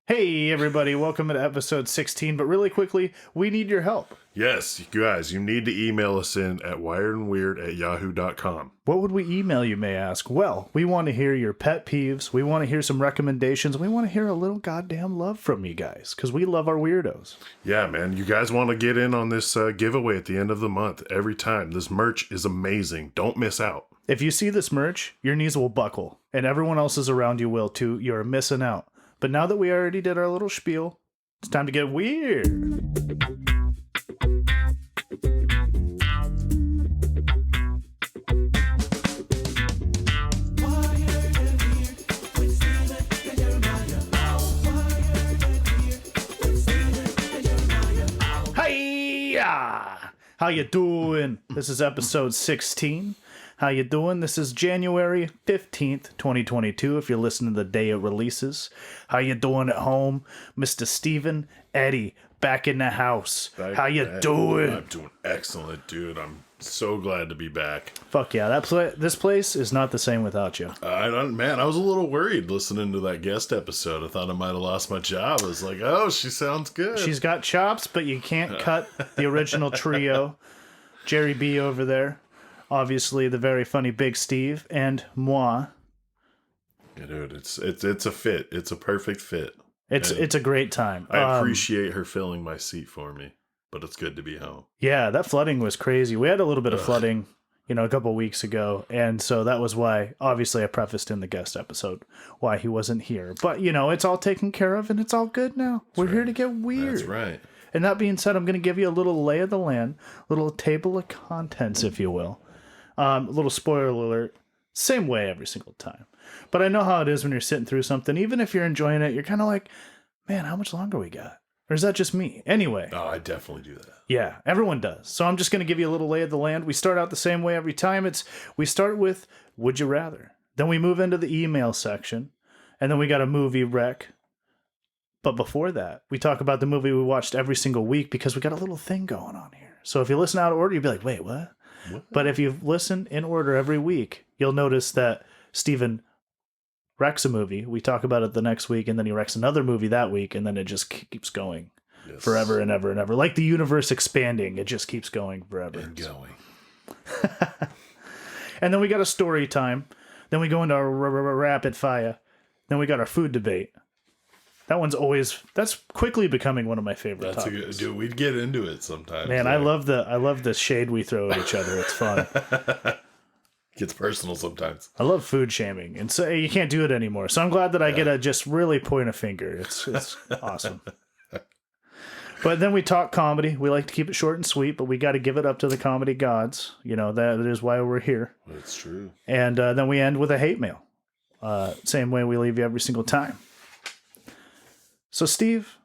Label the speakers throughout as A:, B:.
A: Hey, everybody, welcome to episode 16. But really quickly, we need your help.
B: Yes, you guys, you need to email us in at wiredandweird@yahoo.com.
A: What would we email, you may ask? Well, we want to hear your pet peeves. We want to hear some recommendations. We want to hear a little goddamn love from you guys because we love our weirdos.
B: Yeah, man, you guys want to get in on this giveaway at the end of the month every time. This merch is amazing. Don't miss out.
A: If you see this merch, your knees will buckle, and everyone else's around you will too. You're missing out. But now that we already did our little spiel, it's time to get weird. Hiya! How you doing? This is episode 16. How you doing? This is January 15th, 2022, if you're listening to the day it releases. How you doing at home? Mr. Steven, Eddie, back in the house. How you doing?
B: I'm doing excellent, dude. I'm so glad to be back.
A: Fuck yeah, this place is not the same without you.
B: I was a little worried listening to that guest episode. I thought I might have lost my job. I was like, oh, she sounds good.
A: She's got chops, but you can't cut the original trio. Jerry B over there. Obviously, the very funny Big Steve and moi.
B: Yeah, dude, it's a fit. It's a perfect fit.
A: It's a great time.
B: I appreciate her filling my seat for me, but it's good to be home.
A: Yeah, that flooding was crazy. We had a little bit of flooding, a couple weeks ago, and so that was why, obviously, I prefaced in the guest episode why he wasn't here. But, it's all taken care of, and it's all good now. We're here to get weird.
B: That's right.
A: And that being said, I'm going to give you a little lay of the land, a little table of contents, if you will. A little spoiler alert, same way every single time. But I know how it is when you're sitting through something. Even if you're enjoying it, you're kind of like, man, how much longer we got? Or is that just me? Anyway.
B: Oh, I definitely do that.
A: Yeah, everyone does. So I'm just going to give you a little lay of the land. We start out the same way every time. We start with, would you rather? Then we move into the email section. And then we got a movie rec. But before that, we talk about the movie we watched every single week because we got a little thing going on here. So if you listen out of order, you'll be like, wait, what? But if you listen in order every week, you'll notice that Steven wrecks a movie. We talk about it the next week, and then he wrecks another movie that week, and then it just keeps going forever and ever and ever. Like the universe expanding, it just keeps going forever.
B: And going.
A: And then we got a story time. Then we go into our rapid fire. Then we got our food debate. That's quickly becoming one of my favorite topics.
B: Dude, we'd get into it sometimes.
A: Man, I love the shade we throw at each other. It's fun.
B: Gets personal sometimes.
A: I love food shaming, and so you can't do it anymore. So I'm glad that I get to just really point a finger. It's awesome. But then we talk comedy. We like to keep it short and sweet, but we got to give it up to the comedy gods. That is why we're here.
B: That's true.
A: And then we end with a hate mail. Same way we leave you every single time. So, Steve,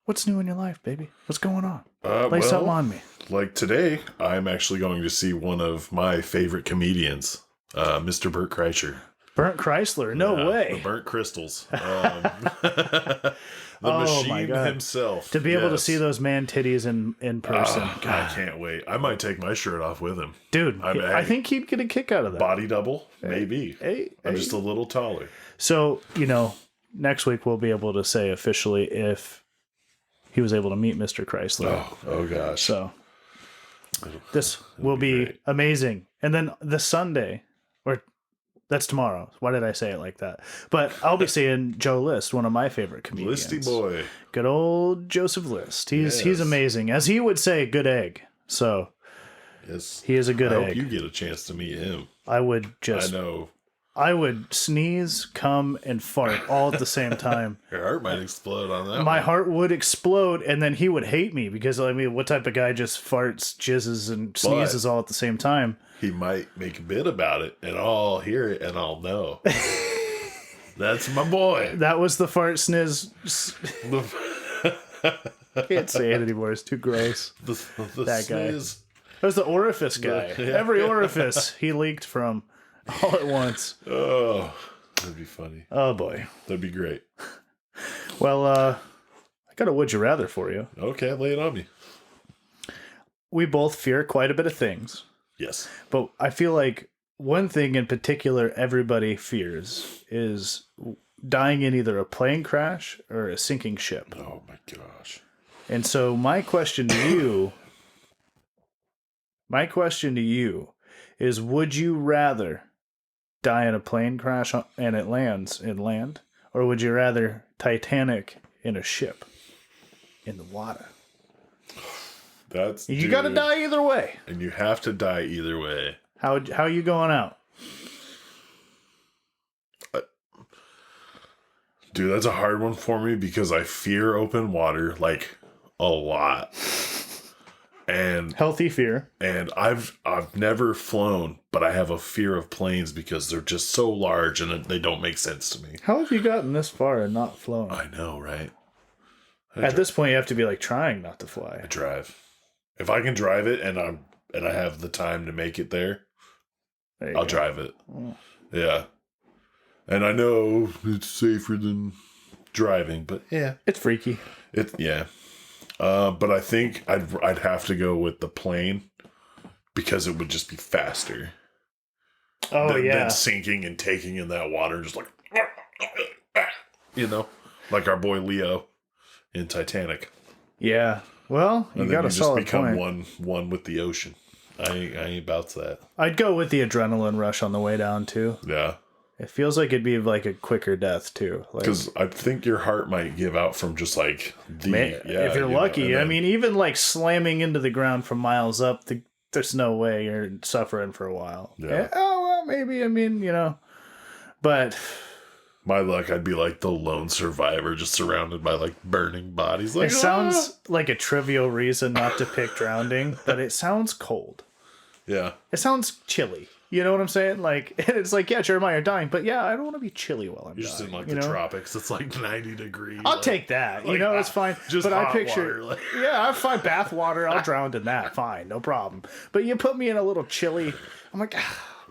A: what's new in your life, baby? What's going on? Lay something on me.
B: Like today, I'm actually going to see one of my favorite comedians, Mr. Burt Kreischer.
A: Burnt Chrysler? No way.
B: The Burnt Crystals. The machine himself.
A: To be able to see those man titties in person.
B: God, I can't wait. I might take my shirt off with him.
A: Dude, I think he'd get a kick out of that.
B: Body double? Maybe. I'm just a little taller.
A: So, next week we'll be able to say officially if he was able to meet Mr. Chrysler.
B: Oh gosh.
A: So this will be amazing. And then the Sunday, or that's tomorrow. Why did I say it like that? But I'll be seeing Joe List, one of my favorite comedians.
B: Listy boy.
A: Good old Joseph List. He's amazing. As he would say, good egg. So
B: yes,
A: he is a good egg.
B: I hope you get a chance to meet him.
A: I would sneeze, come, and fart all at the same time.
B: Your heart might explode on that.
A: My heart would explode, and then he would hate me because, what type of guy just farts, jizzes, and sneezes all at the same time?
B: He might make a bit about it, and I'll hear it, and I'll know. That's my boy.
A: That was the fart sniz. Can't say it anymore. It's too gross. That guy. That was the orifice guy. Every orifice he leaked from. All at once.
B: Oh, that'd be funny.
A: Oh, boy.
B: That'd be great.
A: Well, I got a would you rather for you.
B: Okay, lay it on me.
A: We both fear quite a bit of things.
B: Yes.
A: But I feel like one thing in particular everybody fears is dying in either a plane crash or a sinking ship.
B: Oh my gosh.
A: And so my question to you is, would you rather die in a plane crash and it lands inland, or would you rather Titanic in a ship in the water? You got to die either way.
B: And you have to die either way.
A: How are you going out?
B: Dude, that's a hard one for me because I fear open water like a lot. And
A: healthy fear.
B: And I've never flown, but I have a fear of planes because they're just so large and they don't make sense to me.
A: How have you gotten this far and not flown?
B: I know, right?
A: At this point, you have to be like trying not to fly.
B: I drive. If I can drive it and I have the time to make it there I'll drive it. Oh. Yeah. And I know it's safer than driving, but yeah.
A: It's freaky.
B: Yeah. But I think I'd have to go with the plane because it would just be faster.
A: Oh,
B: than sinking and taking in that water, just like, like our boy Leo in Titanic.
A: Yeah. Well, you got a solid point.
B: And then you just become one with the ocean. I ain't about that.
A: I'd go with the adrenaline rush on the way down too.
B: Yeah.
A: It feels like it'd be like a quicker death too.
B: Because I think your heart might give out from just like
A: if you're lucky. I mean, even like slamming into the ground from miles up, there's no way you're suffering for a while.
B: Yeah.
A: Oh, well, maybe. I mean, but
B: my luck, I'd be like the lone survivor, just surrounded by like burning bodies. Like,
A: it sounds like a trivial reason not to pick drowning, but it sounds cold.
B: Yeah.
A: It sounds chilly. You know what I'm saying? Like, it's like, yeah, Jeremiah, you're dying, but yeah, I don't want to be chilly while I'm dying.
B: Just in like the tropics, it's like 90 degrees.
A: I'll take that. It's fine.
B: Just
A: but
B: hot
A: I picture,
B: water,
A: I find bath water. I'll drown in that. Fine, no problem. But you put me in a little chilly. I'm like,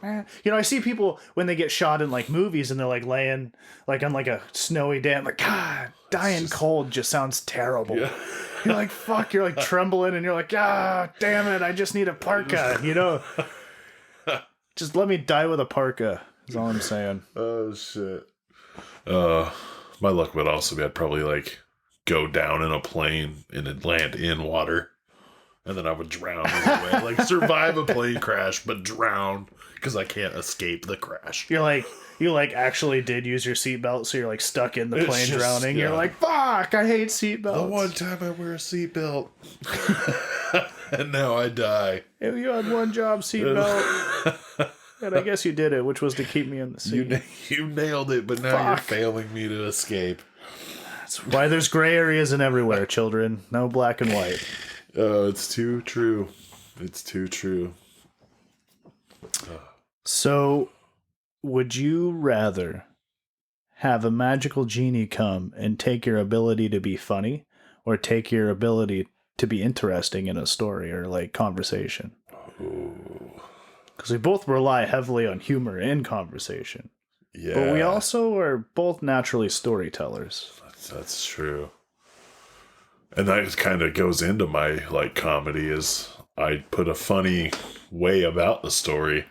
A: man. I see people when they get shot in like movies and they're like laying like on like a snowy day. I'm like, God, dying cold just sounds terrible. Yeah. You're like, fuck. You're like trembling and you're like, damn it. I just need a parka. Just let me die with a parka, is all I'm saying.
B: Oh, shit. My luck would also be I'd probably, like, go down in a plane and it'd land in water. And then I would drown anyway. Like, survive a plane crash, but drown because I can't escape the crash.
A: You're like, you like actually did use your seatbelt, so you're like stuck in the plane drowning. Yeah. You're like, fuck, I hate seatbelts.
B: The one time I wear a seatbelt. And now I die.
A: If you had one job, seatbelt. And I guess you did it, which was to keep me in the seat.
B: You nailed it, but now you're failing me to escape.
A: That's why there's gray areas in everywhere, children. No black and white.
B: Oh, it's too true. It's too true.
A: So, would you rather have a magical genie come and take your ability to be funny, or take your ability to be interesting in a story or like conversation? Because we both rely heavily on humor in conversation.
B: Yeah.
A: But we also are both naturally storytellers.
B: That's true. And that kind of goes into my like comedy is I put a funny way about the story.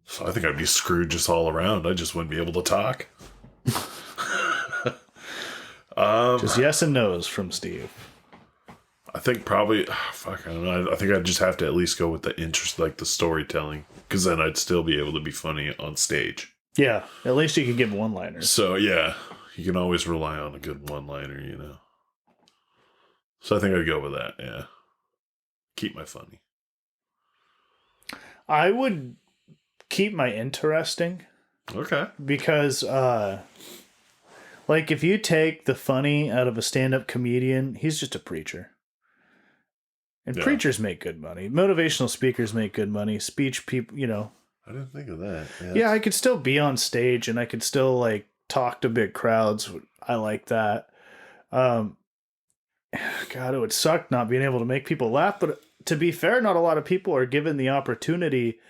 B: So I think I'd be screwed just all around. I just wouldn't be able to talk.
A: Just yes and no's from Steve.
B: I think probably, I don't know. I think I'd just have to at least go with the interest, like the storytelling, because then I'd still be able to be funny on stage.
A: Yeah, at least you can give one-liners.
B: So yeah, you can always rely on a good one-liner, So I think I'd go with that, yeah. Keep my funny.
A: I would keep my interesting.
B: Okay.
A: Because, like, if you take the funny out of a stand-up comedian, he's just a preacher. And preachers make good money. Motivational speakers make good money. Speech people,
B: I didn't think of that.
A: Yeah, I could still be on stage and I could still, like, talk to big crowds. I like that. God, it would suck not being able to make people laugh. But to be fair, not a lot of people are given the opportunity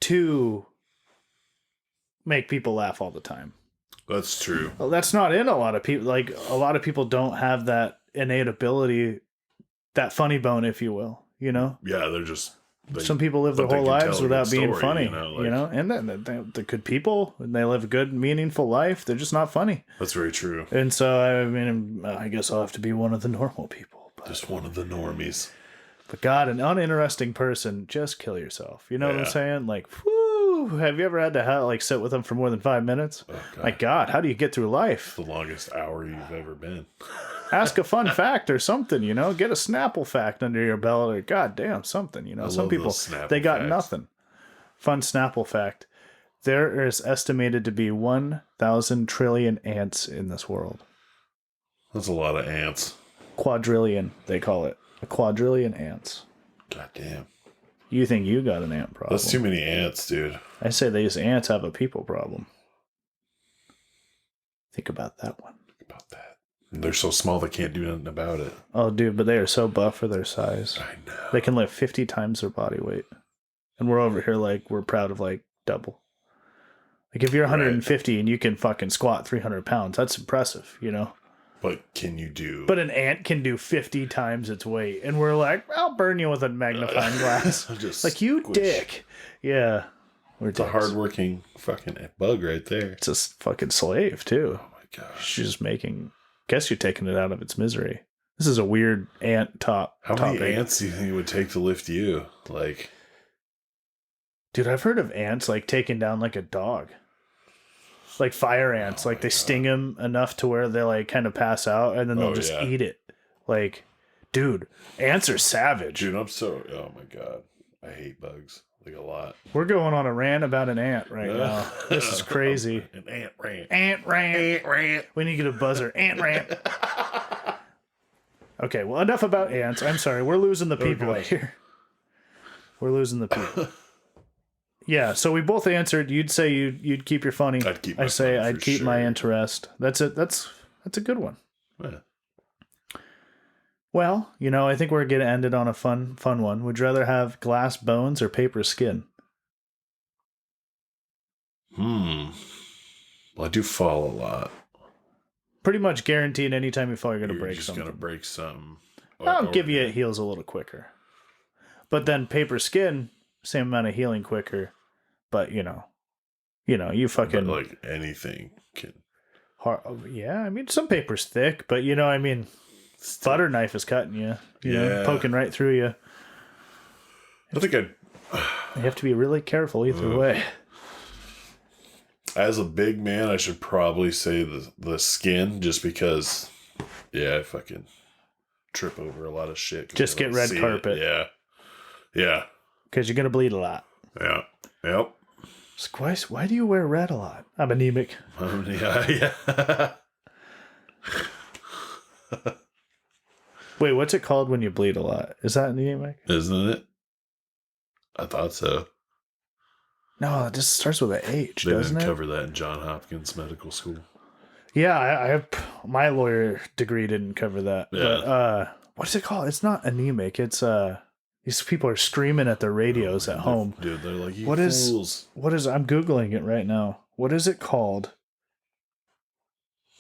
A: to make people laugh all the time.
B: That's true.
A: Well, that's not in a lot of people. Like, a lot of people don't have that innate ability, that funny bone, if you will,
B: Yeah, they're just
A: Some people live their
B: but they
A: whole
B: can
A: lives
B: tell a
A: without
B: good
A: being
B: story,
A: funny,
B: you know, like-
A: and then they're good people, and they live a good, meaningful life. They're just not funny.
B: That's very true.
A: And so, I mean, I guess I'll have to be one of the normal people. But,
B: Just one of the normies.
A: but God, an uninteresting person, just kill yourself. You know what I'm
B: Yeah.
A: saying? Like, whoo, have you ever had to like sit with them for more than 5 minutes?
B: Oh, God.
A: My God, how do you get through life?
B: The longest hour you've ever been.
A: Ask a fun fact or something, you know? Get a Snapple fact under your belt or goddamn something, you know?
B: I
A: Some
B: love
A: people,
B: those Snapple
A: they got
B: facts.
A: nothing. Fun Snapple fact. There is estimated to be 1,000 trillion ants in this world.
B: That's a lot of ants.
A: Quadrillion, they call it. A quadrillion ants.
B: God damn.
A: You think you got an ant problem?
B: That's too many ants, dude.
A: I say these ants have a people problem. Think about that one.
B: Think about that. They're so small they can't do nothing about it.
A: Oh, dude, but they are so buff for their size.
B: I know.
A: They can lift 50 times their body weight. And we're over here like, we're proud of like double. Like if you're 150 and you can fucking squat 300 pounds, that's impressive, you know?
B: But can you do...
A: But an ant can do 50 times its weight. And we're like, I'll burn you with a magnifying glass.
B: Just
A: like, you
B: squish.
A: dick. Yeah. We're
B: It's a
A: dicks.
B: hardworking fucking bug right there.
A: It's a fucking slave, too.
B: Oh my gosh.
A: She's just making... Guess you're taking it out of its misery. This is a weird ant top.
B: How many
A: topic.
B: ants do you think it would take to lift you? Like...
A: Dude, I've heard of ants like taking down like a dog. Like fire ants.
B: Oh
A: like
B: my
A: they
B: God.
A: sting them enough to where they like kind of pass out and then they'll
B: Oh,
A: just
B: yeah.
A: eat it. Like, dude, ants are savage.
B: Dude, I'm so... Oh my God. I hate bugs. Like a lot.
A: We're going on a rant about an ant right now. This is crazy.
B: An ant rant.
A: Ant rant.
B: Ant rant.
A: We need to get a buzzer. Ant rant. Okay, well, enough about ants. I'm sorry. We're losing the people
B: gosh.
A: here. We're losing the people. Yeah, so we both answered. You'd say you'd keep your funny.
B: I'd keep my
A: I say
B: funny
A: I'd
B: for
A: keep my
B: sure.
A: interest. That's it. That's a good one.
B: Yeah.
A: Well, you know, I think we're going to end it on a fun one. Would you rather have glass bones or paper skin?
B: Well, I do fall a lot.
A: Pretty much guaranteed anytime you fall, you're going to
B: You're
A: break
B: just
A: something.
B: gonna break something.
A: I'll give you it heals a little quicker. But then paper skin, same amount of healing quicker. But, you
B: But
A: fucking...
B: like anything can.
A: yeah, I mean, some paper's thick, but, I mean... Butter knife is cutting you,
B: Yeah.
A: poking right through you.
B: I think I'd.
A: You have to be really careful either way.
B: As a big man, I should probably say the skin, just because. Yeah, I fucking trip over a lot of shit. 'cause
A: Just
B: I don't
A: get red
B: see it.
A: carpet.
B: Yeah.
A: Because you're going to bleed a lot.
B: Yeah. Yep.
A: Squice, why do you wear red a lot? I'm anemic.
B: Yeah.
A: Wait, what's it called when you bleed a lot? Is that anemic?
B: Isn't it? I thought so.
A: No, it just starts with an H,
B: They
A: doesn't
B: didn't
A: it?
B: cover that in Johns Hopkins Medical School.
A: Yeah, I have... My lawyer degree didn't cover that.
B: Yeah.
A: But, what's it called? It's not anemic. It's, these people are screaming at their radios at home.
B: Dude, they're like, you
A: What is-
B: fools.
A: I'm Googling it right now. What is it called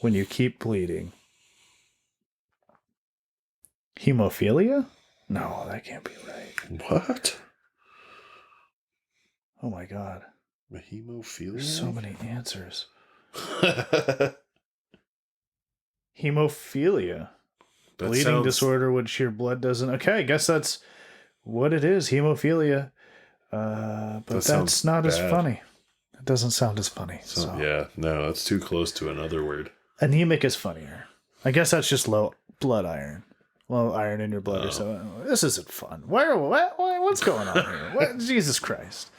A: when you keep bleeding? Hemophilia? No, that can't be right.
B: What?
A: Oh my God.
B: A hemophilia?
A: There's so many answers. Hemophilia.
B: That
A: Bleeding
B: sounds-
A: disorder which your blood doesn't... Okay, I guess that's what it is. Hemophilia. But
B: That
A: that's
B: sounds
A: not as
B: bad.
A: funny. It doesn't sound as funny.
B: So, yeah, no, that's too close to another word.
A: Anemic is funnier. I guess that's just low blood iron. Low iron in your blood or so. This isn't fun. What's going on here? What? Jesus Christ.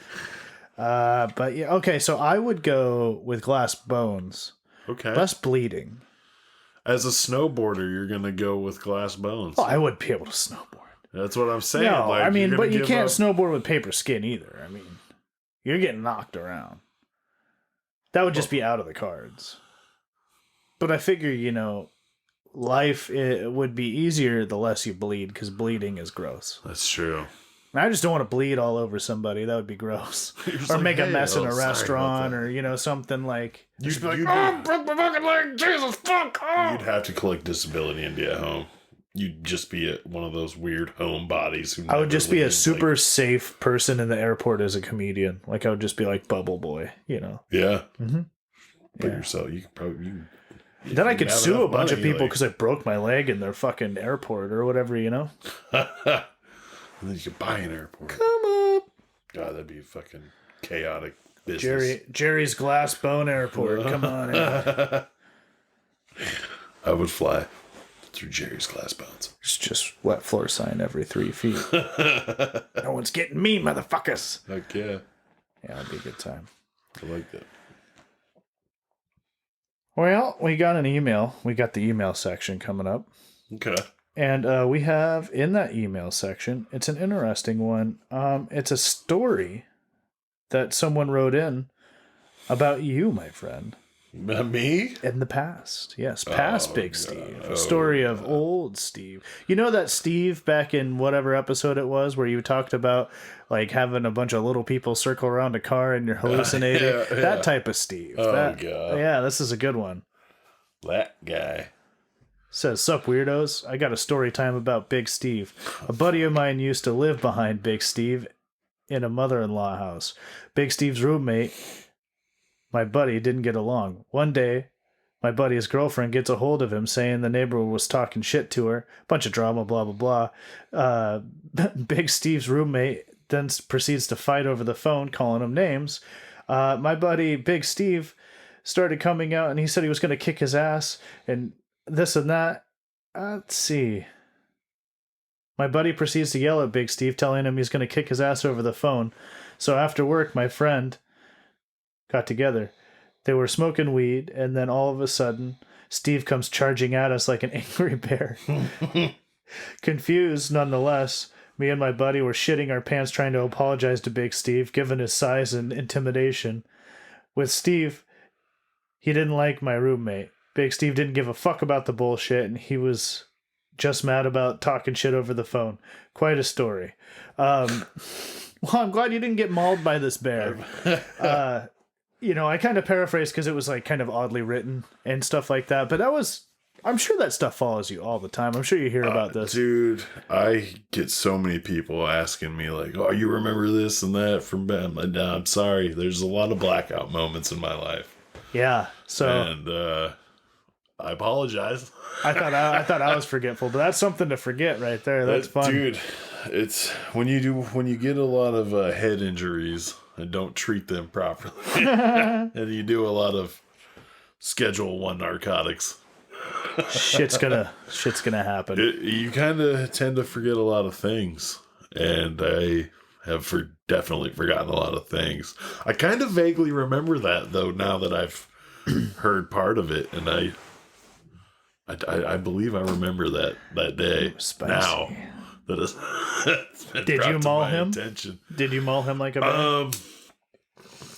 A: But yeah, okay, so I would go with glass bones.
B: Okay.
A: Less bleeding.
B: As a snowboarder, you're going to go with glass bones.
A: Oh, I would be able to snowboard.
B: That's what I'm saying.
A: No,
B: like,
A: I mean,
B: you're
A: but
B: gonna
A: you
B: give
A: can't
B: up-
A: snowboard with paper skin either. I mean, you're getting knocked around. That would just be out of the cards. But I figure, life it would be easier the less you bleed, because bleeding is gross.
B: That's true.
A: And I just don't want to bleed all over somebody. That would be gross.
B: You're just
A: Or
B: like,
A: make a
B: "Hey,
A: mess in a
B: sorry about
A: restaurant,
B: that."
A: or something like.
B: You'd,
A: Just be like,
B: you'd,
A: oh, broke my fucking leg, Jesus fuck! Oh.
B: you'd have to collect disability and be at home. You'd just be one of those weird homebodies.
A: I would just be a super safe person in the airport as a comedian. Like, I would just be like Bubble Boy, you know?
B: Yeah.
A: Mm-hmm.
B: But yourself, you could probably...
A: Then I could sue a bunch of people because I broke my leg in their fucking airport or whatever, you know?
B: And then you could buy an airport.
A: Come up.
B: God, that'd be fucking chaotic business.
A: Jerry's Glass Bone Airport. Come on in.
B: I would fly through Jerry's Glass Bones.
A: It's just wet floor sign every 3 feet. No one's getting me, motherfuckers.
B: Heck yeah.
A: Yeah, it'd be a good time.
B: I like that.
A: Well, we got an email. We got the email section coming up.
B: Okay.
A: And we have in that email section, it's an interesting one. It's a story that someone wrote in about you, my friend.
B: Me?
A: In the past. Yes, past Big Steve.
B: Oh,
A: A story of old Steve. You know that Steve back in whatever episode it was where you talked about like having a bunch of little people circle around a car and you're hallucinating?
B: Yeah.
A: That type of Steve.
B: Oh,
A: God. Yeah, this is a good one.
B: That guy.
A: Says, sup, weirdos? I got a story time about Big Steve. A buddy of mine used to live behind Big Steve in a mother-in-law house. Big Steve's roommate, my buddy, didn't get along. One day, my buddy's girlfriend gets a hold of him saying the neighbor was talking shit to her. Bunch of drama, blah, blah, blah. Big Steve's roommate then proceeds to fight over the phone, calling him names. My buddy, Big Steve, started coming out and he said he was going to kick his ass and this and that. Let's see. My buddy proceeds to yell at Big Steve, telling him he's going to kick his ass over the phone. So after work, my friend got together. They were smoking weed, and then all of a sudden, Steve comes charging at us like an angry bear. Confused, nonetheless, me and my buddy were shitting our pants trying to apologize to Big Steve, given his size and intimidation. With Steve, he didn't like my roommate. Big Steve didn't give a fuck about the bullshit, and he was just mad about talking shit over the phone. Quite a story. Well, I'm glad you didn't get mauled by this bear. You know, I kind of paraphrased because it was like kind of oddly written and stuff like that. But I'm sure that stuff follows you all the time. I'm sure you hear about this.
B: Dude, I get so many people asking me like, oh, you remember this and that from Ben? No, I'm sorry. There's a lot of blackout moments in my life.
A: Yeah. So.
B: And, I apologize.
A: I thought I was forgetful, but that's something to forget right there. That's fun,
B: dude. It's when you get a lot of head injuries and don't treat them properly, and you do a lot of Schedule 1 narcotics.
A: Shit's gonna happen.
B: You kind of tend to forget a lot of things, and I have definitely forgotten a lot of things. I kind of vaguely remember that though now that I've heard part of it, and I believe I remember that day.
A: Spicy.
B: Now that it's been
A: Did you maul him?
B: Attention.
A: Did you maul him like a bear?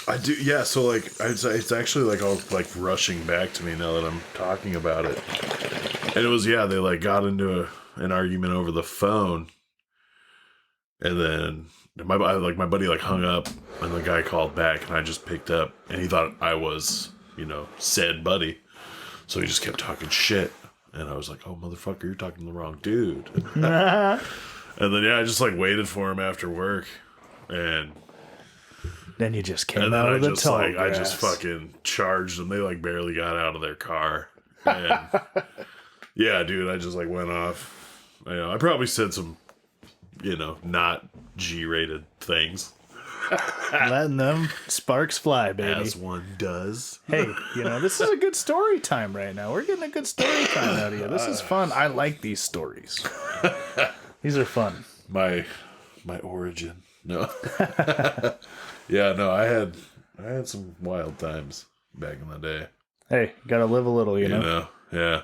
B: I do. Yeah. So like, it's actually like all like rushing back to me now that I'm talking about it. And it was they like got into an argument over the phone, and then my buddy like hung up, and the guy called back, and I just picked up, and he thought I was said buddy, so he just kept talking shit. And I was like, oh, motherfucker, you're talking to the wrong dude. And then, I just, like, waited for him after work. And
A: then you just came out of the tall grass.
B: I just fucking charged them. They, like, barely got out of their car. And, yeah, dude, I just, like, went off. I probably said some, not G-rated things.
A: Letting them sparks fly, baby.
B: As one does.
A: Hey, this is a good story time right now. We're getting a good story time out of you. This is fun. I like these stories. These are fun.
B: My origin. No. Yeah, no, I had some wild times back in the day.
A: Hey, gotta live a little, you know?
B: Yeah.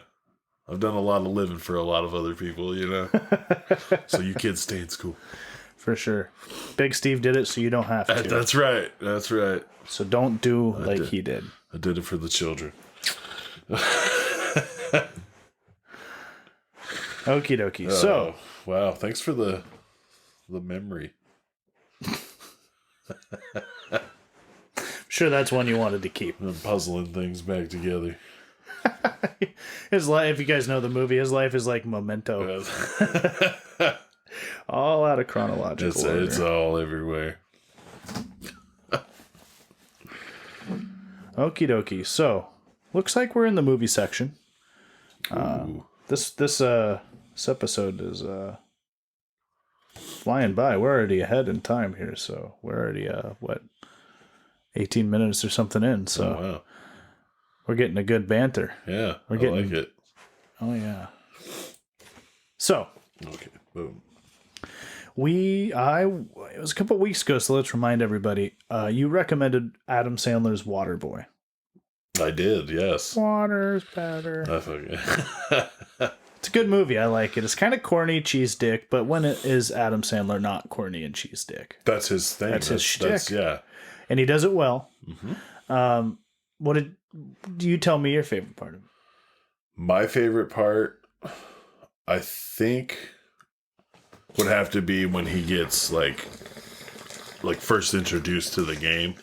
B: I've done a lot of living for a lot of other people, So you kids stay in school.
A: For sure. Big Steve did it so you don't have to.
B: That's right. That's right.
A: So don't do like he did.
B: I did it for the children.
A: Okie dokie. So.
B: Wow. Thanks for the memory.
A: Sure, that's one you wanted to keep.
B: I'm puzzling things back together.
A: His life, if you guys know the movie, his life is like Memento. All out of chronological order.
B: It's all everywhere.
A: Okie dokie. So, looks like we're in the movie section. This episode is flying by. We're already ahead in time here, so we're already 18 minutes or something in. So
B: wow.
A: We're getting a good banter.
B: Yeah,
A: I like
B: it.
A: Oh yeah. So
B: okay, boom.
A: It was a couple weeks ago, so let's remind everybody. You recommended Adam Sandler's Waterboy.
B: I did, yes.
A: Water's better.
B: Okay.
A: It's a good movie. I like it. It's kind of corny, cheese dick, but when it is Adam Sandler, not corny and cheese dick.
B: That's his thing.
A: That's his shtick.
B: Yeah.
A: And he does it well.
B: Mm-hmm.
A: Do you tell me your favorite part of it?
B: My favorite part, I think, would have to be when he gets like first introduced to the game.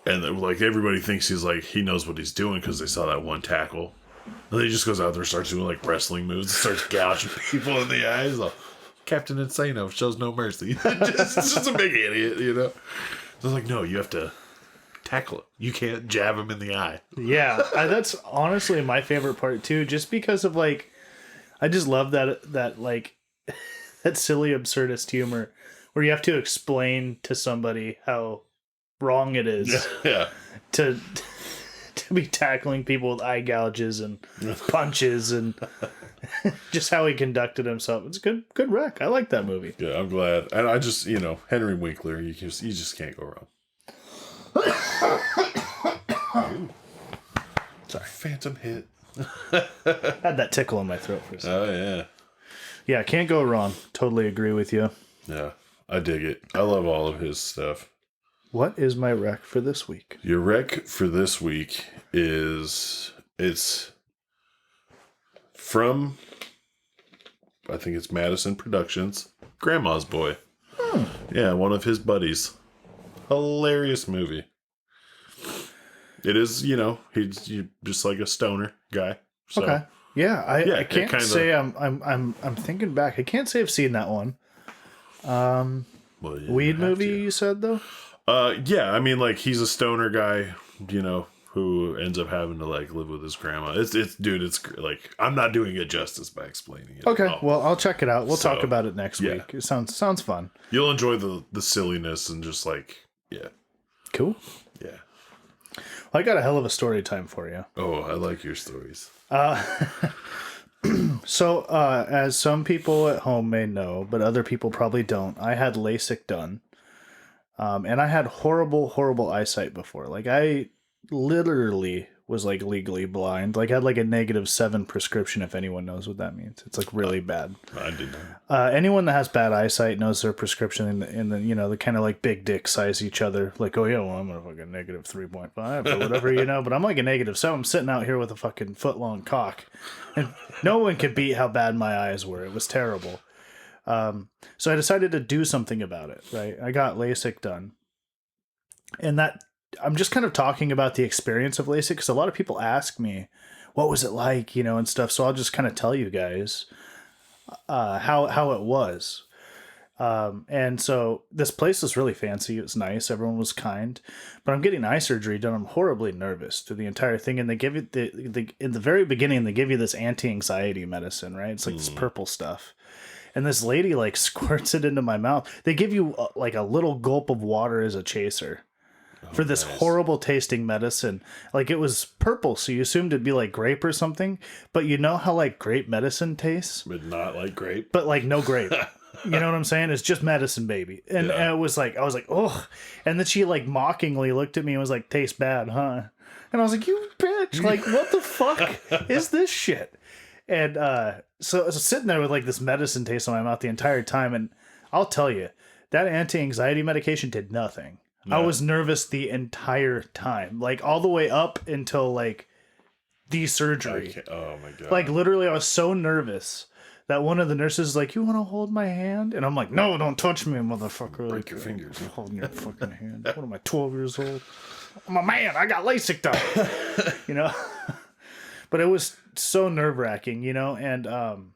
B: And like everybody thinks he's like he knows what he's doing because they saw that one tackle, and then he just goes out there and starts doing like wrestling moves, and starts gouging people in the eyes. Like, Captain Insano shows no mercy. just a big idiot, you know. So I was like, no, you have to tackle it. You can't jab him in the eye.
A: Yeah, that's honestly my favorite part too. Just because of like, I just love that like that silly absurdist humor where you have to explain to somebody how wrong it is to be tackling people with eye gouges and punches and just how he conducted himself. It's good wreck. I like that movie.
B: Yeah, I'm glad. And I just, Henry Winkler, you just can't go wrong. Sorry, phantom hit.
A: Had that tickle in my throat for a second.
B: Oh yeah.
A: Yeah, can't go wrong. Totally agree with you.
B: Yeah, I dig it. I love all of his stuff.
A: What is my rec for this week?
B: Your rec for this week it's from, I think it's Madison Productions, Grandma's Boy. Yeah, one of his buddies. Hilarious movie. It is, he's just like a stoner guy. So.
A: Okay. Yeah, I can't
B: kinda,
A: say I'm thinking back. I can't say I've seen that one.
B: Well,
A: Weed movie you said though?
B: Yeah, I mean like he's a stoner guy, who ends up having to like live with his grandma. It's like I'm not doing it justice by explaining it.
A: Okay, well I'll check it out. We'll talk about it next week. It sounds fun.
B: You'll enjoy the silliness and just like
A: Cool.
B: Yeah.
A: I got a hell of a story time for you.
B: Oh, I like your stories.
A: So, as some people at home may know, but other people probably don't, I had LASIK done. And I had horrible eyesight before. Like, I literally was, like, legally blind. Like, I had, like, a -7 prescription, if anyone knows what that means. It's, like, really bad.
B: I didn't.
A: Anyone that has bad eyesight knows their prescription in the the kind of, like, big dick size each other. Like, oh, yeah, well, I'm a fucking -3.5 or whatever, But I'm, like, a -7. I'm sitting out here with a fucking foot-long cock. And no one could beat how bad my eyes were. It was terrible. So I decided to do something about it, right? I got LASIK done. And that, I'm just kind of talking about the experience of LASIK because a lot of people ask me, what was it like, and stuff. So I'll just kind of tell you guys how it was. And so this place was really fancy. It was nice. Everyone was kind. But I'm getting eye surgery done. I'm horribly nervous through the entire thing. And they give you in the very beginning, they give you this anti-anxiety medicine, right? It's like this purple stuff. And this lady like squirts it into my mouth. They give you like a little gulp of water as a chaser for this horrible tasting medicine. Like it was purple, so you assumed it'd be like grape or something. But you know how like grape medicine tastes?
B: But not like grape.
A: But like no grape. You know what I'm saying? It's just medicine, baby. And it was like, I was like, oh. And then she like mockingly looked at me and was like, tastes bad, huh? And I was like, you bitch. Like, what the fuck is this shit? And so I was sitting there with like this medicine taste in my mouth the entire time. And I'll tell you, that anti-anxiety medication did nothing. No. I was nervous the entire time, like all the way up until like the surgery.
B: Oh my God.
A: Like literally I was so nervous that one of the nurses is like, you want to hold my hand? And I'm like, no, don't touch me, motherfucker.
B: Break your fingers.
A: I'm holding your fucking hand. What am I, 12 years old? I'm a man. I got LASIK done. But it was so nerve-wracking, and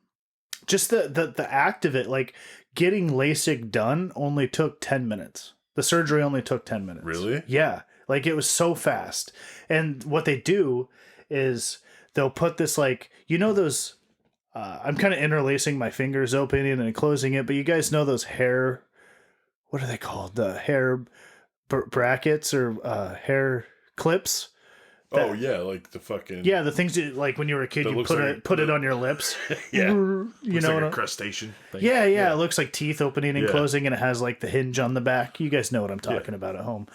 A: just the act of it, like getting LASIK done only took 10 minutes. The surgery only took 10 minutes.
B: Really?
A: Yeah. Like it was so fast. And what they do is they'll put this like, those, I'm kind of interlacing my fingers opening and closing it, but you guys know those hair, what are they called? The hair brackets or hair clips.
B: Oh yeah, like the fucking
A: the things that, like when you were a kid,
B: that
A: you
B: looks
A: put
B: like
A: it on your lips.
B: yeah,
A: you
B: looks
A: know,
B: like
A: what
B: a crustacean thing.
A: yeah, it looks like teeth opening and
B: Yeah.
A: closing, and it has like the hinge on the back. You guys know what I'm talking about at home.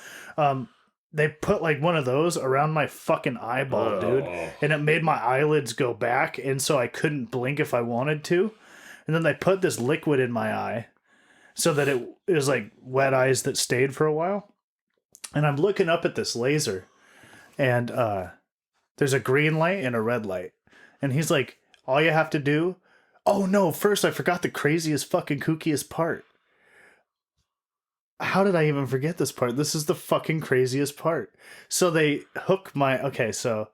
A: They put like one of those around my fucking eyeball, dude, and it made my eyelids go back, and so I couldn't blink if I wanted to. And then they put this liquid in my eye so that it was like wet eyes that stayed for a while. And I'm looking up at this laser, and there's a green light and a red light. And he's like, all you have to do... Oh, no, first I forgot the craziest fucking kookiest part. How did I even forget this part? This is the fucking craziest part. So they hook my... Okay, so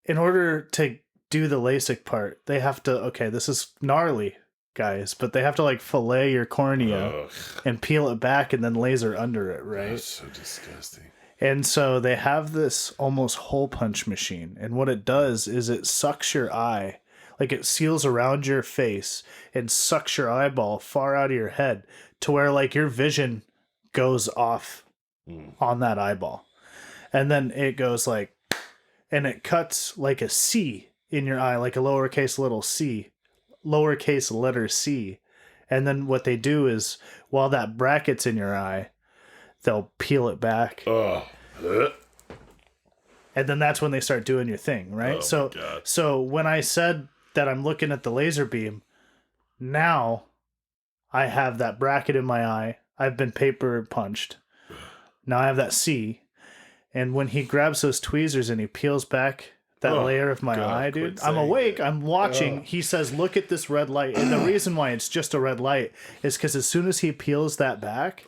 A: in order to do the LASIK part, they have to... Okay, this is gnarly, guys, but they have to like fillet your cornea and peel it back and then laser under it, right?
B: That's so disgusting.
A: And so they have this almost hole punch machine. And what it does is it sucks your eye. Like it seals around your face and sucks your eyeball far out of your head to where like your vision goes off on that eyeball. And then it goes like, and it cuts like a C in your eye, like a lowercase little c, lowercase letter C. And then what they do is while that bracket's in your eye, they'll peel it back. And then that's when they start doing your thing, right? So when I said that I'm looking at the laser beam, now I have that bracket in my eye. I've been paper punched. Now I have that C. And when he grabs those tweezers and he peels back that layer of my eye, dude, I'm awake. I'm watching. He says, look at this red light. And the reason why it's just a red light is because as soon as he peels that back,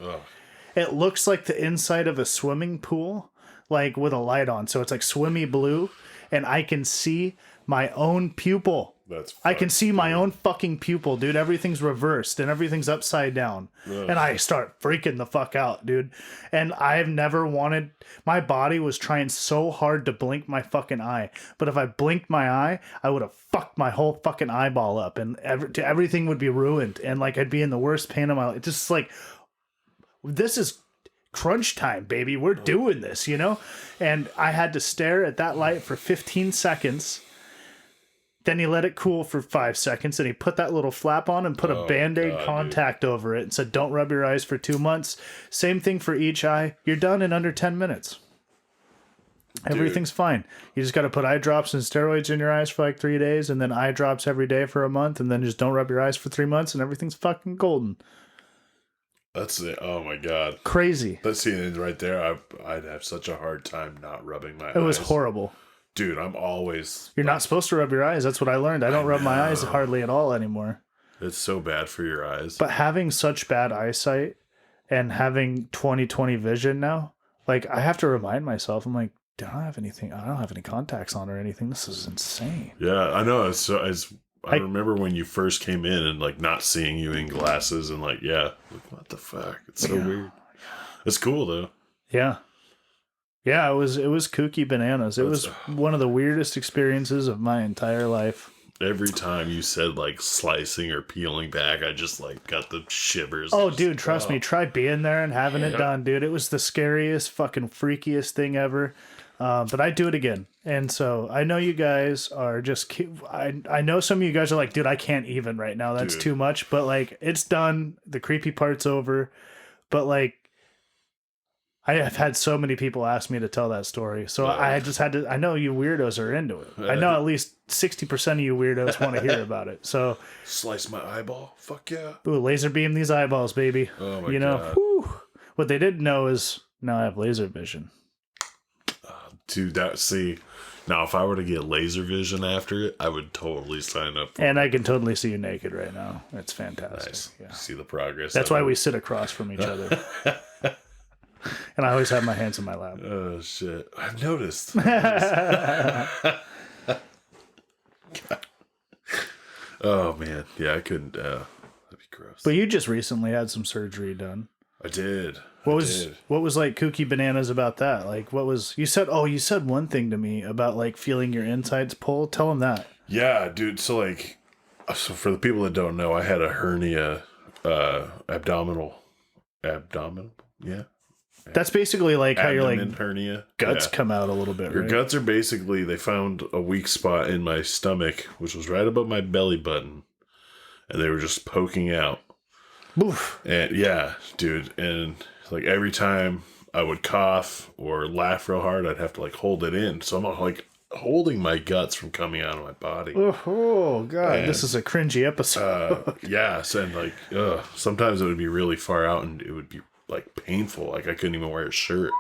A: it looks like the inside of a swimming pool, like with a light on. So it's like swimmy blue, and I can see my own pupil. I can see my own fucking pupil, dude. Everything's reversed and everything's upside down. And I start freaking the fuck out, dude. And I've never wanted... My body was trying so hard to blink my fucking eye. But if I blinked my eye, I would have fucked my whole fucking eyeball up. And everything would be ruined. And like I'd be in the worst pain of my life. It's just like... This is crunch time, baby. We're doing this, And I had to stare at that light for 15 seconds. Then he let it cool for 5 seconds, and he put that little flap on and put a Band-Aid contact over it and said, don't rub your eyes for 2 months. Same thing for each eye. You're done in under 10 minutes. Everything's fine. You just got to put eye drops and steroids in your eyes for like 3 days, and then eye drops every day for a month, and then just don't rub your eyes for 3 months, and everything's fucking golden.
B: That's it. Oh my god.
A: Crazy.
B: That scene right there, I'd have such a hard time not rubbing my eyes.
A: It was horrible.
B: Dude, I'm always...
A: You're not supposed to rub your eyes. That's what I learned. I don't rub my eyes hardly at all anymore.
B: It's so bad for your eyes.
A: But having such bad eyesight and having 20/20 vision now, like I have to remind myself, I'm like, I don't have any contacts on or anything. This is insane.
B: Yeah, I know. I remember when you first came in and like not seeing you in glasses and like, what the fuck? It's so weird. It's cool though.
A: Yeah. Yeah, it was kooky bananas. It was one of the weirdest experiences of my entire life.
B: Every time you said like slicing or peeling back, I just like got the shivers.
A: Oh, dude, trust me. Try being there and having it done, dude. It was the scariest, fucking freakiest thing ever. But I'd do it again. And so I know you guys are just... I know some of you guys are like, dude, I can't even right now. That's too much. But like, it's done. The creepy part's over. But like, I have had so many people ask me to tell that story. So I just had to... I know you weirdos are into it. I know at least 60% of you weirdos want to hear about it. So...
B: Slice my eyeball? Fuck yeah.
A: Ooh, laser beam these eyeballs, baby.
B: Oh my God.
A: Whew. What they didn't know is now I have laser vision.
B: Dude, now if I were to get laser vision after it, I would totally sign up for
A: it. And I can totally see you naked right now. It's fantastic.
B: Nice.
A: Yeah.
B: See the progress.
A: That's why we sit across from each other. And I always have my hands in my lap.
B: Oh, shit. I've noticed. Oh man, yeah, I couldn't. That'd be gross.
A: But you just recently had some surgery done.
B: I did.
A: What was like kooky bananas about that? Like, what was you said? Oh, you said one thing to me about like feeling your insides pull. Tell them that.
B: Yeah, dude. So for the people that don't know, I had a hernia, abdominal. Yeah.
A: That's basically like how your like
B: hernia
A: guts come out a little bit.
B: Your
A: right?
B: guts are basically, they found a weak spot in my stomach, which was right above my belly button, and they were just poking out.
A: Oof.
B: And yeah, dude, and like every time I would cough or laugh real hard, I'd have to like hold it in. So I'm like holding my guts from coming out of my body.
A: Oh God, and, this is a cringy episode.
B: Yes, and like sometimes it would be really far out, and it would be like painful. Like I couldn't even wear a shirt,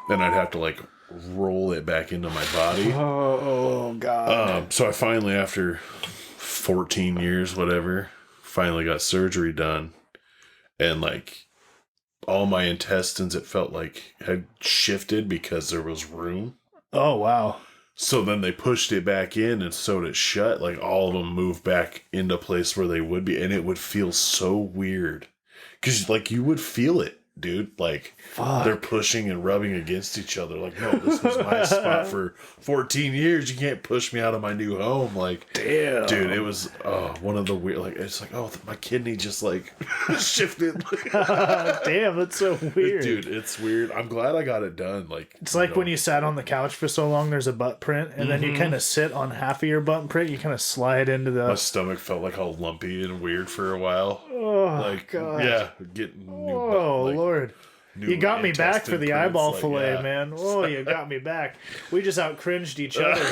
B: and I'd have to like roll it back into my body.
A: Oh God.
B: So I finally, after 14 years, whatever, finally got surgery done, and like all my intestines, it felt like had shifted because there was room.
A: Oh wow.
B: So then they pushed it back in and sewed it shut. Like all of them moved back into place where they would be, and it would feel so weird because like you would feel it, dude. Like they're pushing and rubbing against each other. Like, no, this was my spot for 14 years. You can't push me out of my new home. Like,
A: damn,
B: dude, it was one of the weird. Like, it's like, oh, my kidney just like shifted.
A: Damn, that's so weird,
B: dude. It's weird. I'm glad I got it done. Like,
A: it's like when you sat on the couch for so long, there's a butt print, and then you kind of sit on half of your butt print. You kind of slide into the.
B: My stomach felt like all lumpy and weird for a while.
A: Oh
B: like,
A: God.
B: Yeah, getting new.
A: Oh
B: like,
A: Lord. You got me back for the
B: prints,
A: eyeball
B: like,
A: fillet,
B: yeah.
A: man. Oh, you got me back. We just out cringed each other.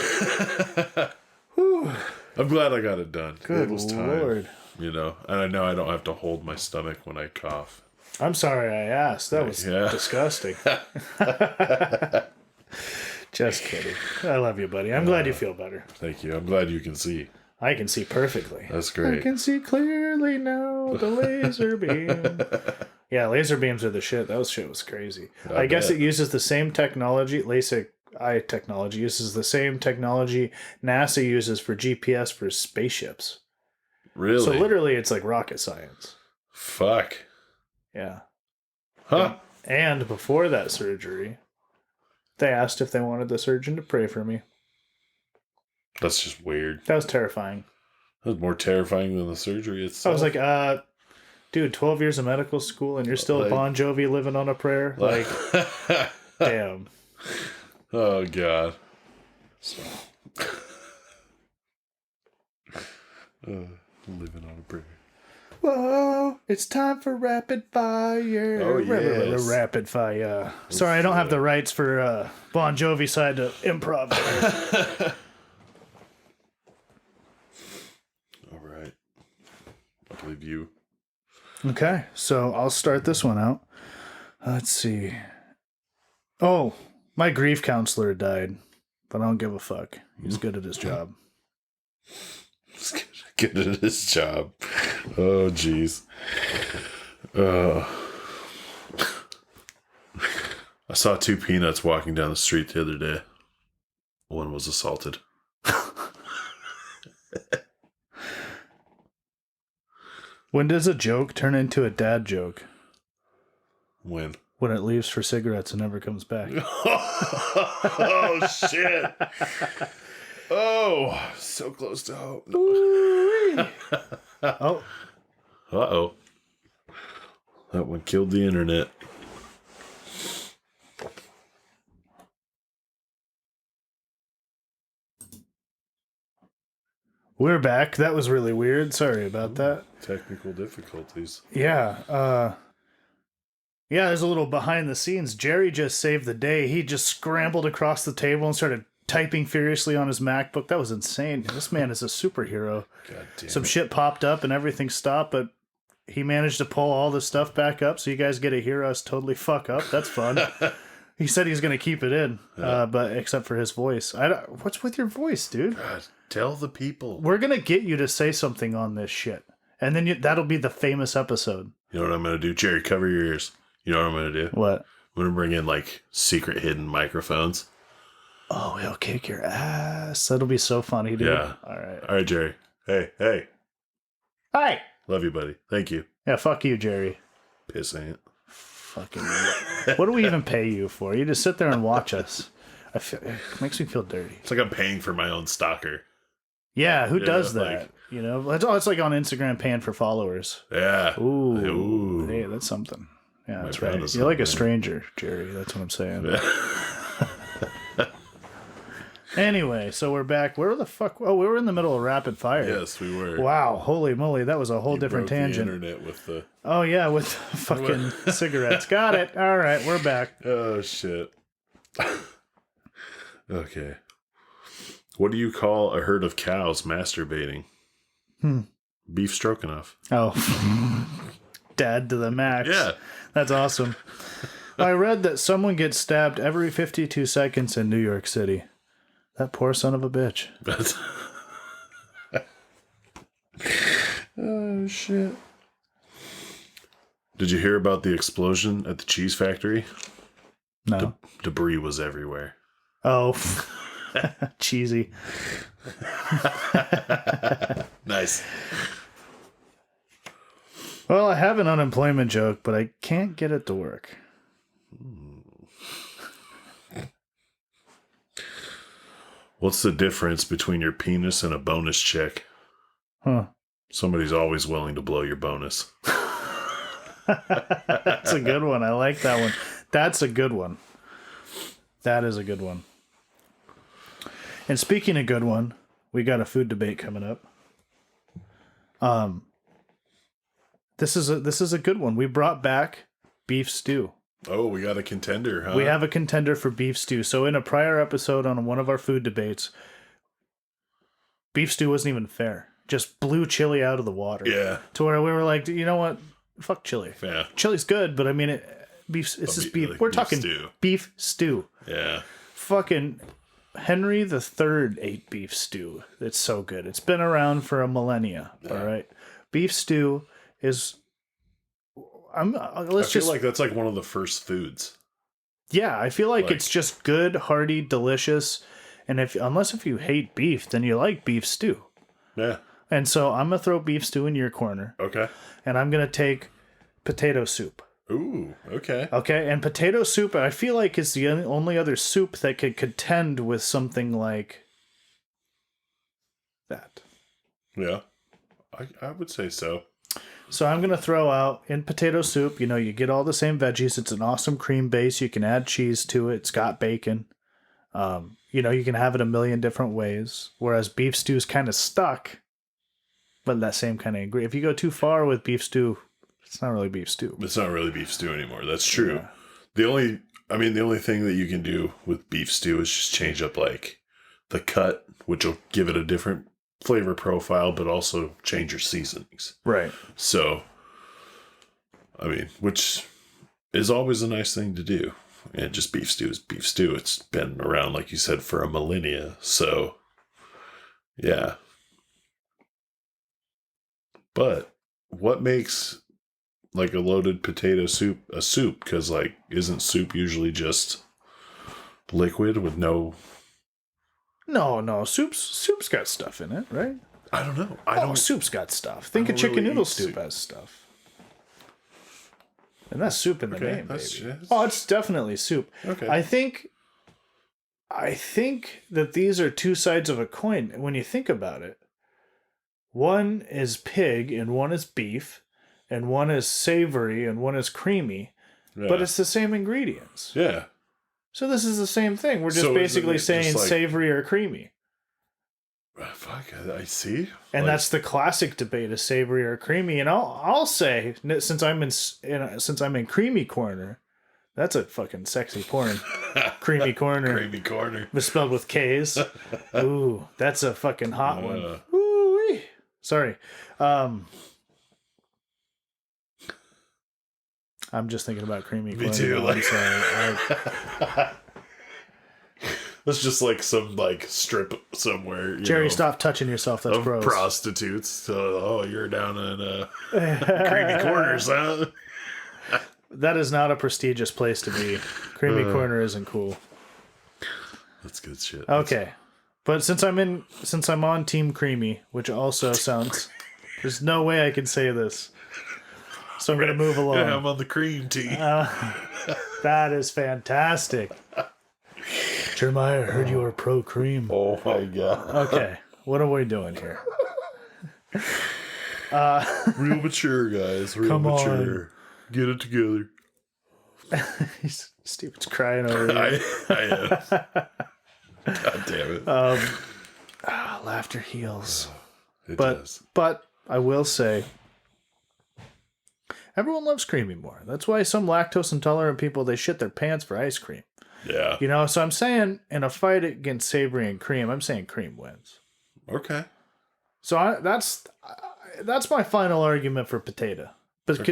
B: I'm glad I got it done.
A: Good
B: it was time,
A: Lord.
B: You know, and I know I don't have to hold my stomach when I cough.
A: I'm sorry I asked. That was disgusting. Just kidding. I love you, buddy. I'm glad you feel better.
B: Thank you. I'm glad you can see.
A: I can see perfectly.
B: That's great.
A: I can see clearly now the laser beam. Yeah, laser beams are the shit. That shit was crazy. I guess it uses the same technology. Lasik eye technology uses the same technology NASA uses for GPS for spaceships.
B: Really?
A: So literally, it's like rocket science.
B: Fuck.
A: Yeah.
B: Huh?
A: And before that surgery, they asked if they wanted the surgeon to pray for me.
B: That's just weird.
A: That was terrifying.
B: That was more terrifying than the surgery itself.
A: I was like, dude, 12 years of medical school and you're still
B: like,
A: Bon Jovi living on a prayer? Like, damn.
B: Oh, God.
A: So.
B: Living on a prayer.
A: Whoa, it's time for rapid fire.
B: Oh, yes.
A: Rapid fire. Sorry, I don't have the rights for Bon Jovi side to improv.
B: All right. I believe you.
A: Okay, so I'll start this one out. Let's see. Oh, my grief counselor died, but I don't give a fuck. He's good at his job.
B: He's good at his job. Oh, jeez. I saw two peanuts walking down the street the other day. One was assaulted.
A: When does a joke turn into a dad joke?
B: When?
A: When it leaves for cigarettes and never comes back.
B: Oh, shit. Oh, so close to hope.
A: Oh.
B: Uh-oh. That one killed the internet.
A: We're back. That was really weird. Sorry about that.
B: Technical difficulties.
A: Yeah. Yeah, there's a little behind the scenes. Jerry just saved the day. He just scrambled across the table and started typing furiously on his MacBook. That was insane. This man is a superhero.
B: God damn.
A: Some shit popped up and everything stopped, but he managed to pull all the stuff back up, so you guys get to hear us totally fuck up. That's fun. He said he's going to keep it in, but except for his voice. What's with your voice, dude?
B: God, tell the people.
A: We're going to get you to say something on this shit, and then that'll be the famous episode.
B: You know what I'm going to do? Jerry, cover your ears. You know what I'm going to do?
A: What?
B: I'm going to bring in, like, secret hidden microphones.
A: Oh, he'll kick your ass. That'll be so funny, dude.
B: Yeah.
A: All right.
B: All right, Jerry. Hey.
A: Hi.
B: Love you, buddy. Thank you.
A: Yeah, fuck you, Jerry.
B: Piss ant.
A: Fucking. What do we even pay you for? You just sit there and watch us. It makes me feel dirty.
B: It's like I'm paying for my own stalker.
A: Yeah, who does that?
B: like-
A: You know, it's like on Instagram paying for followers.
B: Yeah.
A: Ooh. Hey, that's something. Yeah, that's
B: friend
A: right.
B: is
A: You're like a
B: something.
A: stranger, Jerry. That's what I'm saying. Anyway, so we're back. Where the fuck? Oh, we were in the middle of rapid fire.
B: Yes, we were.
A: Wow, holy moly, that was a whole different
B: Broke
A: tangent.
B: The internet with the.
A: Oh yeah, with fucking cigarettes. Got it. All right, we're back.
B: Oh shit. Okay. What do you call a herd of cows masturbating? Beef stroganoff.
A: Oh, dad to the max.
B: Yeah.
A: That's awesome. I read that someone gets stabbed every 52 seconds in New York City. That poor son of a bitch.
B: Oh shit. Did you hear about the explosion at the cheese factory?
A: No.
B: Debris was everywhere.
A: Oh, cheesy.
B: Nice.
A: Well, I have an unemployment joke, but I can't get it to work.
B: What's the difference between your penis and a bonus check?
A: Huh.
B: Somebody's always willing to blow your bonus.
A: That's a good one. I like that one. That's a good one. That is a good one. And speaking of good one, we got a food debate coming up. This is a good one. We brought back beef stew.
B: Oh, we got a contender, huh?
A: We have a contender for beef stew. So in a prior episode on one of our food debates, beef stew wasn't even fair. Just blew chili out of the water.
B: Yeah.
A: To where we were like, you know what? Fuck chili.
B: Yeah.
A: Chili's good, but I mean, it's just beef.
B: like
A: We're
B: beef
A: talking
B: stew.
A: beef stew.
B: Yeah.
A: Fucking Henry III ate beef stew. It's so good. It's been around for a millennia.
B: Yeah.
A: All right. Beef stew is.
B: I feel like that's like one of the first foods.
A: Yeah, I feel like
B: Like-
A: it's just good, hearty, delicious, and unless you hate beef, then you like beef stew.
B: Yeah.
A: And so I'm gonna throw beef stew in your corner,
B: Okay.
A: and I'm gonna take potato soup.
B: Ooh, okay.
A: Okay, and potato soup, I feel like is the only other soup that could contend with something like that.
B: Yeah. I would say so.
A: So I'm gonna throw out in potato soup. You know, you get all the same veggies. It's an awesome cream base. You can add cheese to it. It's got bacon. You know, you can have it a million different ways. Whereas beef stew is kind of stuck, but that same kind of ingredient. If you go too far with beef stew, it's not really beef stew.
B: It's not really beef stew anymore. That's true.
A: Yeah.
B: The only thing that you can do with beef stew is just change up like the cut, which will give it a different flavor profile, but also change your seasonings.
A: Right.
B: So, I mean, which is always a nice thing to do. And just beef stew is beef stew. It's been around, like you said, for a millennia. So, yeah. But what makes like a loaded potato soup a soup? Because like, isn't soup usually just liquid with no?
A: No. Soup's got stuff in it, right?
B: I don't know.
A: Soup's got stuff. Think
B: I
A: of
B: don't
A: chicken
B: really
A: noodle
B: eat
A: soup
B: soup.
A: has stuff. And that's soup in the
B: Okay,
A: name, baby.
B: that's-
A: Oh, it's definitely soup.
B: Okay.
A: I think that these are two sides of a coin when you think about it. One is pig and one is beef, and one is savory and one is creamy,
B: Yeah.
A: but it's the same ingredients.
B: Yeah.
A: So this is the same thing. We're just
B: So
A: basically
B: isn't it
A: saying
B: just like-
A: same or creamy.
B: Fuck, I see.
A: And
B: Like,
A: that's the classic debate: is savory or creamy. And I'll say, since I'm in creamy corner, that's a fucking sexy porn. Creamy corner,
B: creamy corner.
A: but spelled with K's. Ooh, that's a fucking hot one.
B: Yeah.
A: Ooh, sorry. I'm just thinking about creamy corner.
B: Me too.
A: I'm
B: Like,
A: sorry.
B: that's just like some like strip somewhere.
A: Jerry,
B: know,
A: stop touching yourself. That's
B: of
A: gross.
B: prostitutes. So, you're down in creamy corners, huh?
A: That is not a prestigious place to be. Creamy corner isn't cool.
B: That's good shit.
A: Okay. But since I'm on Team Creamy, which also sounds There's no way I can say this. So I'm going to move along.
B: Yeah, I'm on the cream team.
A: That is fantastic. Jeremiah, I heard you were pro cream.
B: Oh my god.
A: Okay, what are we doing here?
B: Real mature, guys. Real
A: Come
B: mature. Get it together.
A: Steven's crying over here.
B: I am. God damn it.
A: Laughter heals.
B: It
A: But
B: does.
A: but I will say, everyone loves cream anymore. That's why some lactose intolerant people, they shit their pants for ice cream.
B: Yeah.
A: You know, so I'm saying in a fight against savory and cream, I'm saying cream wins.
B: Okay.
A: So that's my final argument for potato. But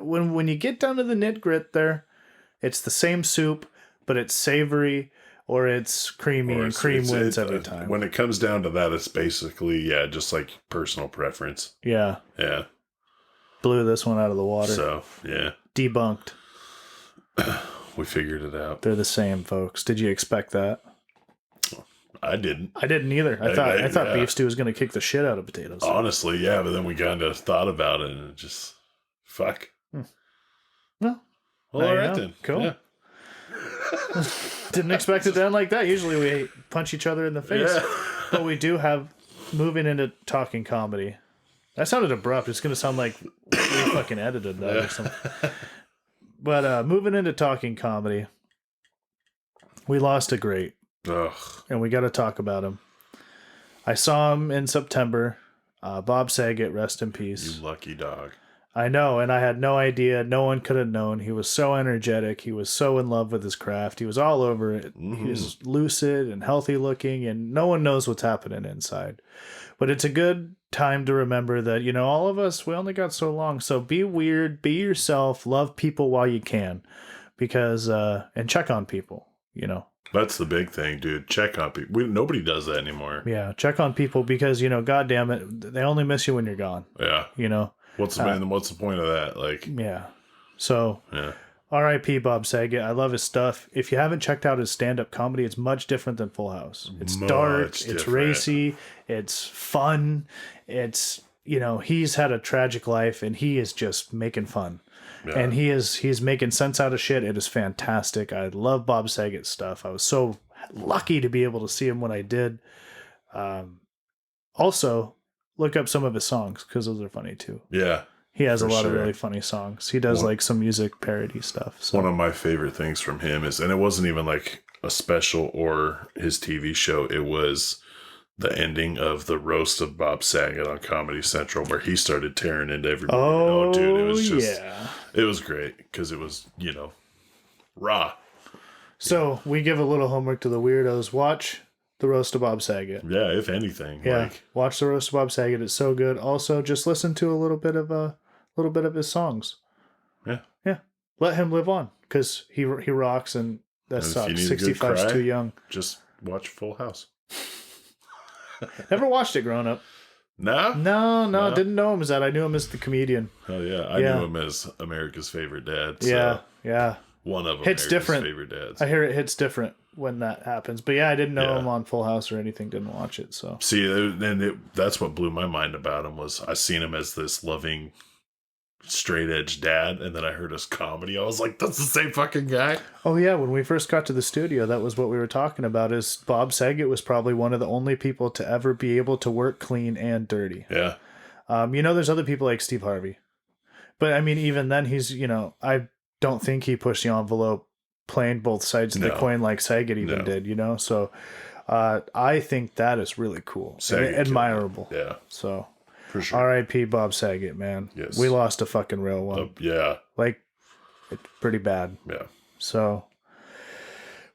A: when you get down to the nit grit there, it's the same soup, but it's savory or it's creamy, and cream wins every time.
B: When it comes down to that, it's basically, just like personal preference.
A: Yeah.
B: Yeah.
A: Blew this one out of the water.
B: So, yeah.
A: Debunked.
B: We figured it out.
A: They're the same, folks. Did you expect that?
B: I didn't.
A: I didn't either. I thought beef stew was going to kick the shit out of potatoes.
B: Honestly, yeah, but then we kind of thought about it and it just, fuck.
A: Well,
B: All right then.
A: Cool.
B: Yeah.
A: Didn't expect it to end like that. Usually we punch each other in the face.
B: Yeah.
A: But we do have, moving into talking comedy. That sounded abrupt. It's going to sound like we fucking edited that or something. But moving into talking comedy, we lost a great.
B: Ugh.
A: And we got to talk about him. I saw him in September. Bob Saget, rest in peace.
B: You lucky dog.
A: I know, and I had no idea. No one could have known. He was so energetic. He was so in love with his craft. He was all over it.
B: Mm-hmm.
A: He was lucid and healthy looking, and no one knows what's happening inside. But it's a good time to remember that, you know, all of us, we only got so long. So be weird, be yourself, love people while you can, because, and check on people, you know.
B: That's the big thing, dude. Check on people. Nobody does that anymore.
A: Yeah, check on people because, you know, God damn it, they only miss you when you're gone.
B: Yeah.
A: You know?
B: What's the point of that? Like,
A: yeah. So,
B: yeah.
A: R.I.P. Bob Saget. I love his stuff. If you haven't checked out his stand-up comedy, it's much different than Full House. It's dark, it's racy, it's fun. It's, you know, he's had a tragic life and he is just making fun. Yeah. And he's making sense out of shit. It is fantastic. I love Bob Saget's stuff. I was so lucky to be able to see him when I did. Also, look up some of his songs because those are funny too.
B: Yeah.
A: He has a lot of really funny songs. He does like some music parody stuff. So.
B: One of my favorite things from him is, and it wasn't even like a special or his TV show, it was the ending of the roast of Bob Saget on Comedy Central where he started tearing into everybody.
A: Oh,
B: dude, it was just,
A: yeah.
B: It was great because it was, you know, raw.
A: So we give a little homework to the weirdos. Watch the roast of Bob Saget.
B: Yeah, if anything.
A: Yeah, watch the roast of Bob Saget. It's so good. Also, just listen to a little bit of his songs.
B: Yeah.
A: Yeah. Let him live on because he rocks and that sucks. 65 is too young.
B: Just watch Full House.
A: Never watched it growing up.
B: No?
A: No. Didn't know him as that. I knew him as the comedian.
B: Oh, yeah. I knew him as America's favorite dad. So
A: yeah.
B: One of
A: America's
B: favorite dads.
A: I hear it hits different when that happens. But yeah, I didn't know him on Full House or anything. Didn't watch it. So
B: see, that's what blew my mind about him was I seen him as this loving, straight edge dad, and then I heard his comedy. I was like, that's the same fucking guy. Oh
A: yeah, when we first got to the studio, that was what we were talking about. Is Bob Saget was probably one of the only people to ever be able to work clean and dirty.
B: Yeah.
A: You know, there's other people like Steve Harvey, but I mean, even then, he's, you know, I don't think he pushed the envelope playing both sides of the coin like Saget even did. You know, so I think that is really cool, and admirable.
B: Yeah.
A: So.
B: For sure.
A: R.I.P. Bob Saget, man.
B: Yes.
A: We lost a fucking real one.
B: Yeah.
A: Like, it's pretty bad.
B: Yeah.
A: So,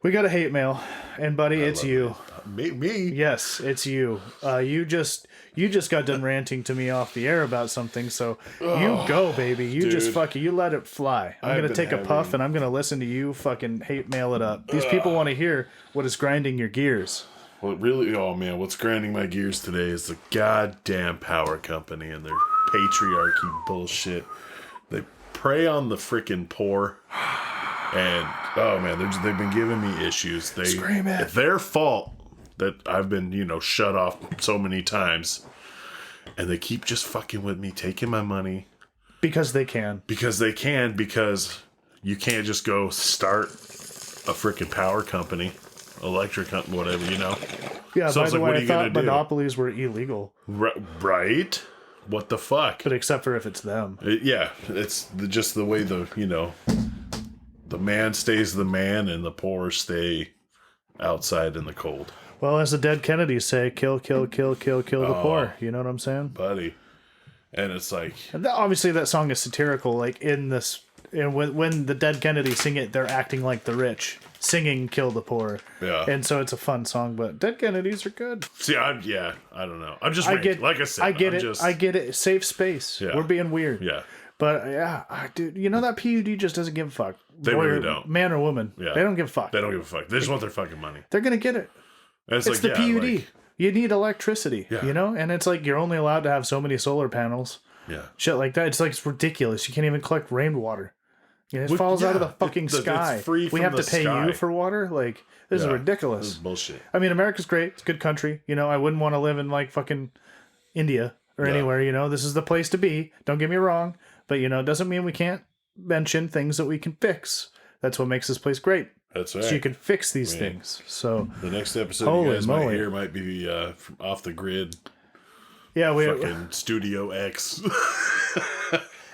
A: we got a hate mail. And, buddy, it's you.
B: Me?
A: Yes, it's you. You just got done ranting to me off the air about something, so you go, baby. You just you let it fly. I'm going to take a puff, and I'm going to listen to you fucking hate mail it up. These people want to hear what is grinding your gears.
B: Well, really, oh man, what's grinding my gears today is the goddamn power company and their patriarchy bullshit. They prey on the freaking poor, and oh man, they've been giving me issues. It's their fault that I've been, you know, shut off so many times. And they keep just fucking with me, taking my money.
A: Because they can.
B: Because you can't just go start a freaking power company, electric company, whatever, you know?
A: Yeah,
B: so
A: by the way, I thought
B: do?
A: monopolies were illegal.
B: Right? What the fuck?
A: But except for if it's them.
B: It's just the way the man stays the man and the poor stay outside in the cold.
A: Well, as the dead Kennedys say, kill, kill, kill, kill, kill the poor. You know what I'm saying?
B: Buddy. And it's like...
A: And obviously that song is satirical, like in this... And when the dead Kennedys sing it, they're acting like the rich. Singing kill the poor.
B: Yeah.
A: And so it's a fun song, but dead Kennedys are good.
B: See, I don't know. I'm just like I said.
A: I get it. Safe space.
B: Yeah.
A: We're being weird.
B: Yeah.
A: But yeah, dude, you know that PUD just doesn't give a fuck.
B: They really don't.
A: Man or woman.
B: Yeah.
A: They don't give a fuck.
B: They don't give a fuck. They just want their fucking money.
A: They're going to get it.
B: It's
A: like, the PUD. You need electricity, you know? And it's like you're only allowed to have so many solar panels.
B: Yeah.
A: Shit like that. It's like it's ridiculous. You can't even collect rainwater. It falls out of the fucking sky.
B: It's free from
A: we have
B: the
A: to pay
B: sky.
A: You for water? Like, this is ridiculous.
B: This is bullshit.
A: I mean, America's great. It's a good country. You know, I wouldn't want to live in like fucking India or anywhere, you know. This is the place to be. Don't get me wrong. But, you know, it doesn't mean we can't mention things that we can fix. That's what makes this place great.
B: That's right.
A: So you can fix these things. So
B: the next episode you guys might hear might be from off the grid.
A: Yeah, we
B: fucking Studio X.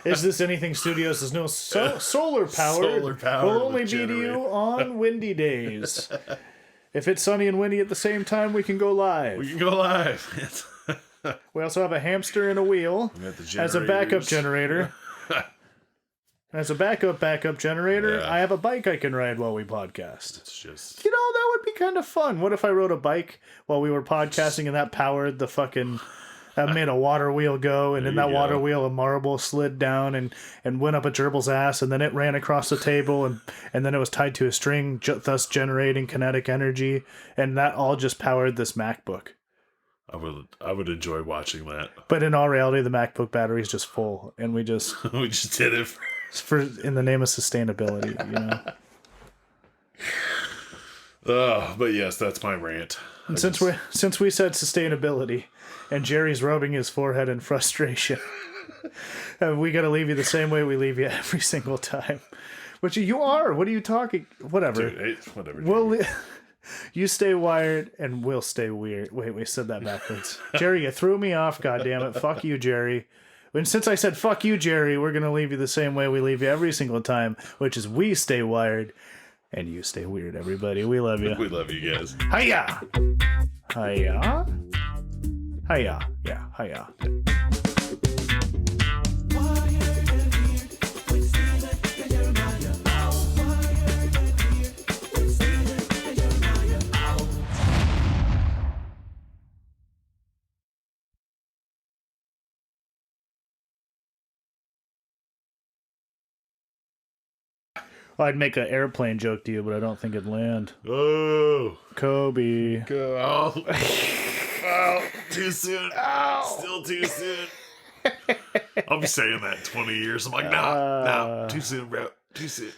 A: Is this anything studios? There's no solar powered.
B: Solar powered.
A: We'll only be to you on windy days. If it's sunny and windy at the same time, we can go live.
B: We can go live.
A: We also have a hamster and a wheel as a backup generator. As a backup generator, I have a bike I can ride while we podcast.
B: It's just...
A: You know, that would be kind of fun. What if I rode a bike while we were podcasting and that powered the fucking... That made a water wheel go, and in that water wheel a marble slid down and went up a gerbil's ass, and then it ran across the table, and then it was tied to a string, thus generating kinetic energy, and that all just powered this MacBook.
B: I would enjoy watching that.
A: But in all reality, the MacBook battery is just full, and we just
B: did it
A: for in the name of sustainability, you know.
B: But yes, that's my rant.
A: And since we said sustainability, and Jerry's rubbing his forehead in frustration, we got to leave you the same way we leave you every single time. Which you are. What are you talking? Whatever.
B: Dude, whatever.
A: Well, you stay wired, and we'll stay weird. Wait, we said that backwards. Jerry, you threw me off. God damn it! Fuck you, Jerry. And since I said fuck you, Jerry, we're gonna leave you the same way we leave you every single time, which is we stay wired. And you stay weird, everybody. We love you.
B: We love you guys.
A: Hiya! Hiya? Hiya. Yeah, hiya. I'd make an airplane joke to you, but I don't think it'd land.
B: Oh.
A: Kobe.
B: Oh. Oh, too soon. Oh. Still too soon. I'll be saying that in 20 years. I'm like, nah, too soon, bro. Too soon.